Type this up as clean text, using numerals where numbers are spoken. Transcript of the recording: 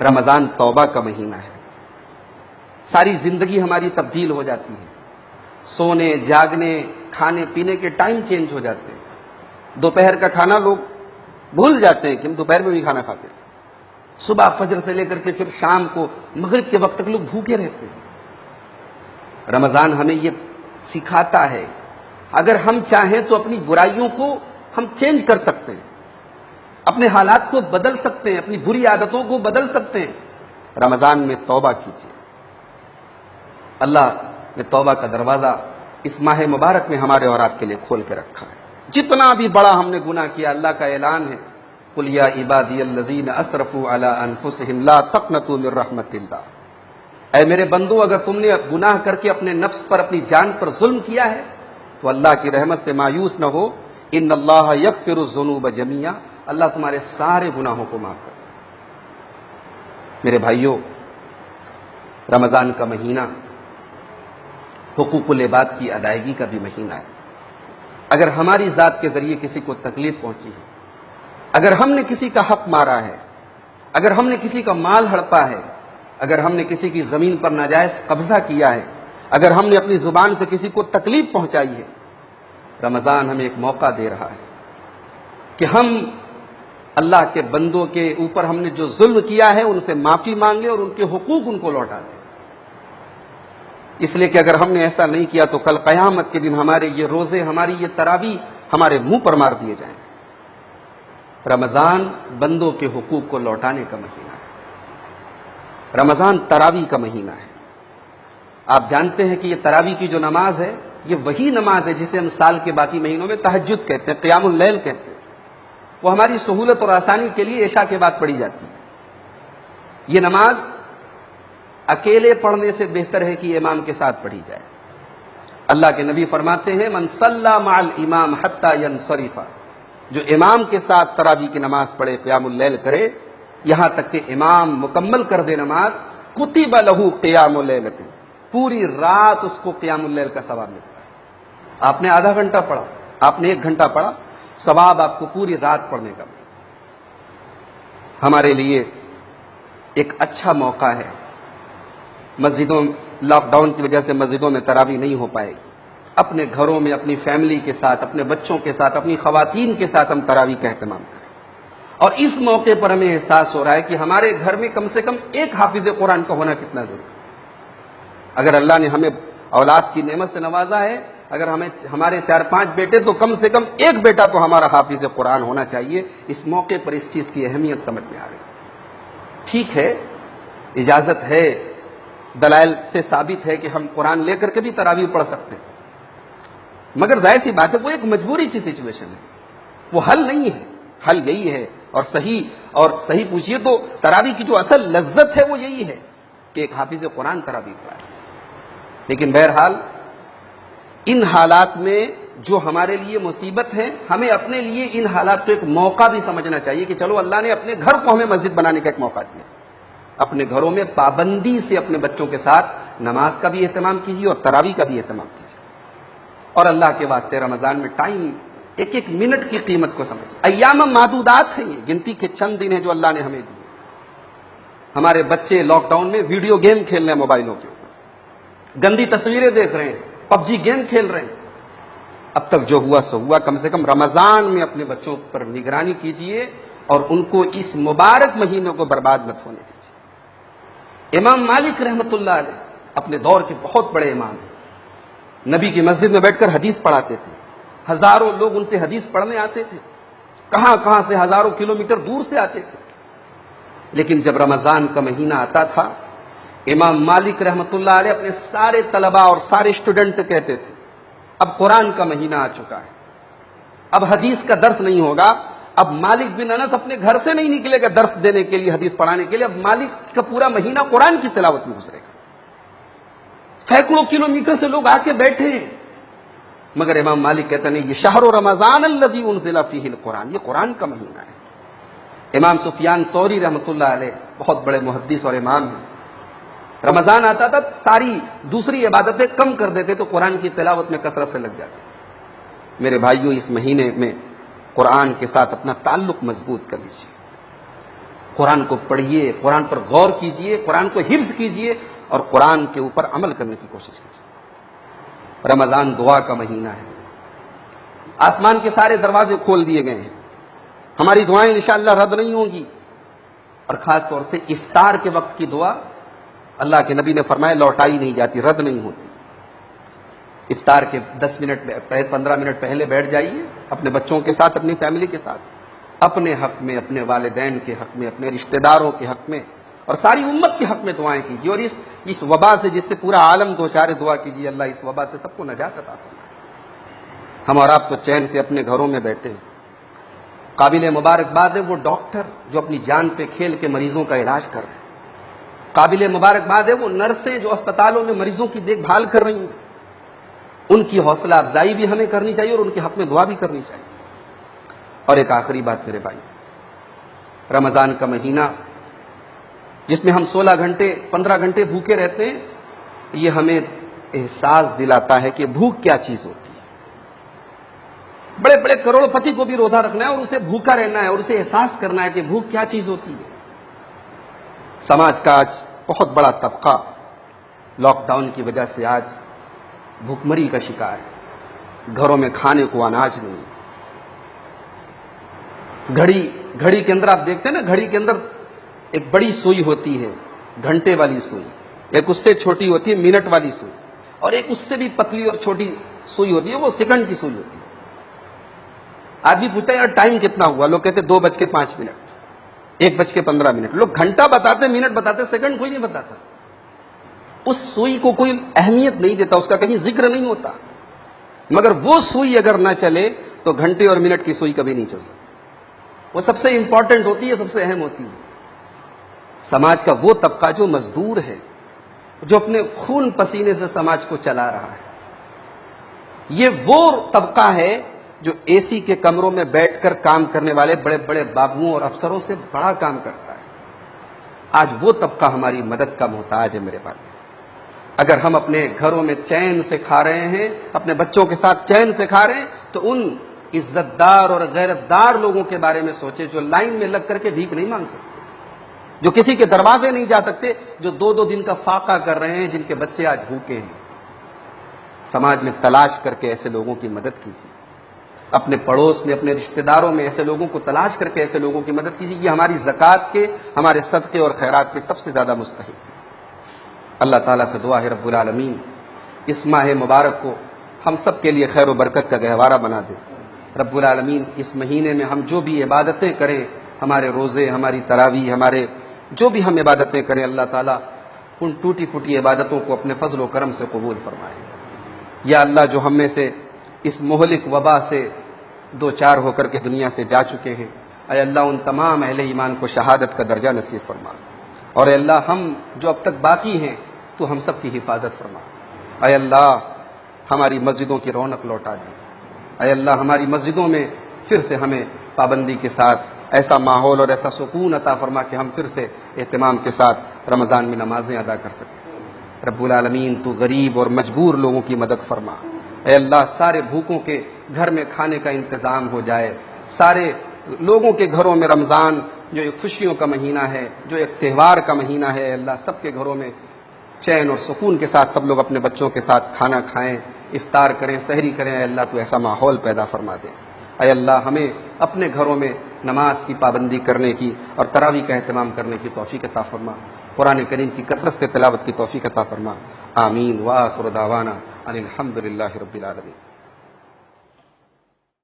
رمضان توبہ کا مہینہ ہے. ساری زندگی ہماری تبدیل ہو جاتی ہے. سونے جاگنے کھانے پینے کے ٹائم چینج ہو جاتے ہیں. دوپہر کا کھانا لوگ بھول جاتے ہیں کہ ہم دوپہر میں بھی کھانا کھاتے ہیں. صبح فجر سے لے کر کے پھر شام کو مغرب کے وقت تک لوگ بھوکے رہتے ہیں. رمضان ہمیں یہ سکھاتا ہے اگر ہم چاہیں تو اپنی برائیوں کو ہم چینج کر سکتے ہیں, اپنے حالات کو بدل سکتے ہیں, اپنی بری عادتوں کو بدل سکتے ہیں. رمضان میں توبہ کیجیے. اللہ نے توبہ کا دروازہ اس ماہ مبارک میں ہمارے اور آپ کے لیے کھول کے رکھا ہے. جتنا بھی بڑا ہم نے گناہ کیا, اللہ کا اعلان ہے قُلْ يَا عِبَادِيَ الَّذِينَ أَسْرَفُوا عَلَىٰ أَنفُسِهِمْ لَا تَقْنَطُوا مِن رَحْمَةِ اللَّهِ. اے میرے بندو, اگر تم نے گناہ کر کے اپنے نفس پر اپنی جان پر ظلم کیا ہے تو اللہ کی رحمت سے مایوس نہ ہو. ان اللہ یغفر الذنوب جميعا, اللہ تمہارے سارے گناہوں کو معاف کرے. میرے بھائیوں, رمضان کا مہینہ حقوق العباد کی ادائیگی کا بھی مہینہ ہے. اگر ہماری ذات کے ذریعے کسی کو تکلیف پہنچی ہے, اگر ہم نے کسی کا حق مارا ہے, اگر ہم نے کسی کا مال ہڑپا ہے, اگر ہم نے کسی کی زمین پر ناجائز قبضہ کیا ہے, اگر ہم نے اپنی زبان سے کسی کو تکلیف پہنچائی ہے, رمضان ہمیں ایک موقع دے رہا ہے کہ ہم اللہ کے بندوں کے اوپر ہم نے جو ظلم کیا ہے ان سے معافی مانگے اور ان کے حقوق ان کو لوٹا دیں. اس لیے کہ اگر ہم نے ایسا نہیں کیا تو کل قیامت کے دن ہمارے یہ روزے, ہماری یہ تراویح ہمارے منہ پر مار دیے جائیں گے. رمضان بندوں کے حقوق کو لوٹانے کا مہینہ ہے. رمضان تراویح کا مہینہ ہے. آپ جانتے ہیں کہ یہ تراویح کی جو نماز ہے یہ وہی نماز ہے جسے ہم سال کے باقی مہینوں میں تہجد کہتے ہیں, قیام اللیل کہتے ہیں. وہ ہماری سہولت اور آسانی کے لیے عشاء کے بعد پڑھی جاتی ہے. یہ نماز اکیلے پڑھنے سے بہتر ہے کہ امام کے ساتھ پڑھی جائے. اللہ کے نبی فرماتے ہیں من صلی مع الامام حتی ینصرف, جو امام کے ساتھ تراویح کی نماز پڑھے, قیام اللیل کرے یہاں تک کہ امام مکمل کر دے نماز, کتب لہ قیام لیلۃ, پوری رات اس کو قیام اللیل کا ثواب ملتا ہے. آپ نے آدھا گھنٹہ پڑھا, آپ نے 1 گھنٹہ پڑھا, ثواب آپ کو پوری رات پڑھنے کا. ہمارے لیے ایک اچھا موقع ہے. مسجدوں لاک ڈاؤن کی وجہ سے مسجدوں میں تراویح نہیں ہو پائے گی. اپنے گھروں میں اپنی فیملی کے ساتھ, اپنے بچوں کے ساتھ, اپنی خواتین کے ساتھ ہم تراویح کا اہتمام کریں. اور اس موقع پر ہمیں احساس ہو رہا ہے کہ ہمارے گھر میں کم سے کم ایک حافظ قرآن کا ہونا کتنا ضروری ہے. اگر اللہ نے ہمیں اولاد کی نعمت سے نوازا ہے, اگر ہمارے 4-5 بیٹے, تو کم سے کم ایک بیٹا تو ہمارا حافظ قرآن ہونا چاہیے. اس موقع پر اس چیز کی اہمیت سمجھ میں آ رہی ہے. ٹھیک ہے, اجازت ہے, دلائل سے ثابت ہے کہ ہم قرآن لے کر کے بھی تراویح پڑھ سکتے ہیں, مگر ظاہر سی بات ہے وہ ایک مجبوری کی سچویشن ہے, وہ حل نہیں ہے. حل یہی ہے, اور صحیح پوچھیے تو تراویح کی جو اصل لذت ہے وہ یہی ہے کہ ایک حافظ قرآن تراویح پڑھائے. لیکن بہرحال ان حالات میں جو ہمارے لیے مصیبت ہے, ہمیں اپنے لیے ان حالات کو ایک موقع بھی سمجھنا چاہیے کہ چلو اللہ نے اپنے گھر کو ہمیں مسجد بنانے کا ایک موقع دیا. اپنے گھروں میں پابندی سے اپنے بچوں کے ساتھ نماز کا بھی اہتمام کیجیے اور تراویح کا بھی اہتمام کیجیے. اور اللہ کے واسطے رمضان میں ٹائم, ایک منٹ کی قیمت کو سمجھیں. ایام معدودات ہیں, یہ گنتی کے چند دن ہیں جو اللہ نے ہمیں دیے. ہمارے بچے لاک ڈاؤن میں ویڈیو گیم کھیل رہے ہیں موبائلوں کے اوپر, گندی تصویریں دیکھ رہے ہیں, PUBG گیم کھیل رہے ہیں. اب تک جو ہوا سو ہوا. کم سے کم رمضان میں اپنے بچوں پر نگرانی کیجیے اور ان کو اس مبارک مہینے کو برباد مت ہونے دیجیے. امام مالک رحمۃ اللہ علیہ اپنے دور کے بہت بڑے امام ہیں. نبی کی مسجد میں بیٹھ کر حدیث پڑھاتے تھے. ہزاروں لوگ ان سے حدیث پڑھنے آتے تھے, کہاں کہاں سے, ہزاروں کلومیٹر دور سے آتے تھے. لیکن جب رمضان کا مہینہ آتا تھا, امام مالک رحمۃ اللہ علیہ اپنے سارے طلباء اور سارے اسٹوڈنٹ سے کہتے تھے اب قرآن کا مہینہ آ چکا ہے, اب حدیث کا درس نہیں ہوگا. اب مالک بن انس اپنے گھر سے نہیں نکلے گا درس دینے کے لیے, حدیث پڑھانے کے لیے. اب مالک کا پورا مہینہ قرآن کی تلاوت میں گزرے گا. سینکڑوں کلومیٹر سے لوگ آ کے بیٹھے ہیں, مگر امام مالک کہتے نہیں, یہ شہر رمضان الذی انزل فیہ القرآن, یہ قرآن کا مہینہ ہے. امام سفیان ثوری رحمۃ اللہ علیہ بہت بڑے محدث اور امام ہیں. رمضان آتا تھا ساری دوسری عبادتیں کم کر دیتے تو قرآن کی تلاوت میں کثرت سے لگ جاتے. میرے بھائیوں, اس مہینے میں قرآن کے ساتھ اپنا تعلق مضبوط کر لیجیے. قرآن کو پڑھیے، قرآن پر غور کیجئے، قرآن کو حفظ کیجئے اور قرآن کے اوپر عمل کرنے کی کوشش کیجئے۔ رمضان دعا کا مہینہ ہے، آسمان کے سارے دروازے کھول دیے گئے ہیں، ہماری دعائیں انشاءاللہ رد نہیں ہوں گی، اور خاص طور سے افطار کے وقت کی دعا اللہ کے نبی نے فرمایا لوٹائی نہیں جاتی، رد نہیں ہوتی۔ افطار کے 10 منٹ 15 منٹ پہلے بیٹھ جائیے اپنے بچوں کے ساتھ، اپنی فیملی کے ساتھ، اپنے حق میں، اپنے والدین کے حق میں، اپنے رشتہ داروں کے حق میں اور ساری امت کے حق میں دعائیں کیجیے، اور اس وبا سے جس سے پورا عالم دوچار دعا کیجیے، اللہ اس وبا سے سب کو نجات عطا فرمائے۔ ہم اور آپ تو چین سے اپنے گھروں میں بیٹھے ہیں، قابل مبارکباد ہے وہ ڈاکٹر جو اپنی جان پہ کھیل کے مریضوں کا علاج کر رہے ہیں، قابل مبارکباد ہے وہ نرسیں جو اسپتالوں میں مریضوں کی دیکھ بھال کر رہی ہیں، ان کی حوصلہ افزائی بھی ہمیں کرنی چاہیے اور ان کے حق میں دعا بھی کرنی چاہیے۔ اور ایک آخری بات میرے بھائی، رمضان کا مہینہ جس میں ہم 16 گھنٹے 15 گھنٹے بھوکے رہتے ہیں، یہ ہمیں احساس دلاتا ہے کہ بھوک کیا چیز ہوتی ہے۔ بڑے بڑے کروڑ پتی کو بھی روزہ رکھنا ہے اور اسے بھوکا رہنا ہے اور اسے احساس کرنا ہے کہ بھوک کیا چیز ہوتی ہے۔ سماج کا آج بہت بڑا طبقہ لاک ڈاؤن کی وجہ سے آج بھوک مری کا شکار ہے، گھروں میں کھانے کو اناج نہیں۔ گھڑی کے اندر آپ دیکھتے ہیں نا، گھڑی کے اندر ایک بڑی سوئی ہوتی ہے، گھنٹے والی سوئی، ایک اس سے چھوٹی ہوتی ہے منٹ والی سوئی، اور ایک اس سے بھی پتلی اور چھوٹی سوئی ہوتی ہے، وہ سیکنڈ کی سوئی ہوتی ہے۔ آدمی پوچھتا ہے یار ٹائم کتنا ہوا، لوگ کہتے 2:05، 1:15۔ لوگ گھنٹہ بتاتے، منٹ بتاتے، سیکنڈ کوئی نہیں بتاتا۔ اس سوئی کو کوئی اہمیت نہیں دیتا، اس کا کہیں ذکر نہیں ہوتا، مگر وہ سوئی اگر نہ چلے تو گھنٹے اور منٹ کی سوئی کبھی نہیں چل سکتی۔ وہ سب سے امپورٹنٹ ہوتی ہے، سب سے اہم ہوتی ہے۔ سماج کا وہ طبقہ جو مزدور ہے، جو اپنے خون پسینے سے سماج کو چلا رہا ہے، یہ وہ طبقہ ہے جو اے سی کے کمروں میں بیٹھ کر کام کرنے والے بڑے بڑے بابوؤں اور افسروں سے بڑا کام کرتا ہے۔ آج وہ طبقہ ہماری مدد کا محتاج ہے میرے بھائی۔ اگر ہم اپنے گھروں میں چین سے کھا رہے ہیں، اپنے بچوں کے ساتھ چین سے کھا رہے ہیں، تو ان عزت دار اور غیرت دار لوگوں کے بارے میں سوچیں جو لائن میں لگ کر کے بھیک نہیں مانگ سکتے، جو کسی کے دروازے نہیں جا سکتے، جو 2 دن کا فاقہ کر رہے ہیں، جن کے بچے آج بھوکے ہیں۔ سماج میں تلاش کر کے ایسے لوگوں کی مدد کیجیے، اپنے پڑوس میں، اپنے رشتہ داروں میں ایسے لوگوں کو تلاش کر کے ایسے لوگوں کی مدد کیجیے۔ یہ ہماری زکوٰۃ کے، ہمارے صدقے اور خیرات کے سب سے زیادہ مستحق ہیں۔ اللہ تعالیٰ سے دعا ہے رب العالمین اس ماہ مبارک کو ہم سب کے لیے خیر و برکت کا گہوارہ بنا دے۔ رب العالمین اس مہینے میں ہم جو بھی عبادتیں کریں، ہمارے روزے، ہماری تراویح، ہمارے جو بھی ہم عبادتیں کریں، اللہ تعالیٰ ان ٹوٹی پھوٹی عبادتوں کو اپنے فضل و کرم سے قبول فرمائے۔ یا اللہ جو ہم میں سے اس مہلک وبا سے دوچار ہو کر کے دنیا سے جا چکے ہیں، اے اللہ ان تمام اہل ایمان کو شہادت کا درجہ نصیب فرما، اور اے اللہ ہم جو اب تک باقی ہیں تو ہم سب کی حفاظت فرما۔ اے اللہ ہماری مسجدوں کی رونق لوٹا دے، اے اللہ ہماری مسجدوں میں پھر سے ہمیں پابندی کے ساتھ ایسا ماحول اور ایسا سکون عطا فرما کہ ہم پھر سے اہتمام کے ساتھ رمضان میں نمازیں ادا کر سکیں۔ رب العالمین تو غریب اور مجبور لوگوں کی مدد فرما۔ اے اللہ سارے بھوکوں کے گھر میں کھانے کا انتظام ہو جائے، سارے لوگوں کے گھروں میں رمضان جو ایک خوشیوں کا مہینہ ہے، جو ایک تہوار کا مہینہ ہے، اللہ سب کے گھروں میں چین اور سکون کے ساتھ سب لوگ اپنے بچوں کے ساتھ کھانا کھائیں، افطار کریں، سحری کریں۔ اے اللہ تو ایسا ماحول پیدا فرما دے۔ اے اللہ ہمیں اپنے گھروں میں نماز کی پابندی کرنے کی اور تراویح کا اہتمام کرنے کی توفیق عطا فرما، قرآن کریم کی کثرت سے تلاوت کی توفیق عطا فرما۔ آمین وآخر دعوانا ان الحمد للہ رب العالمین۔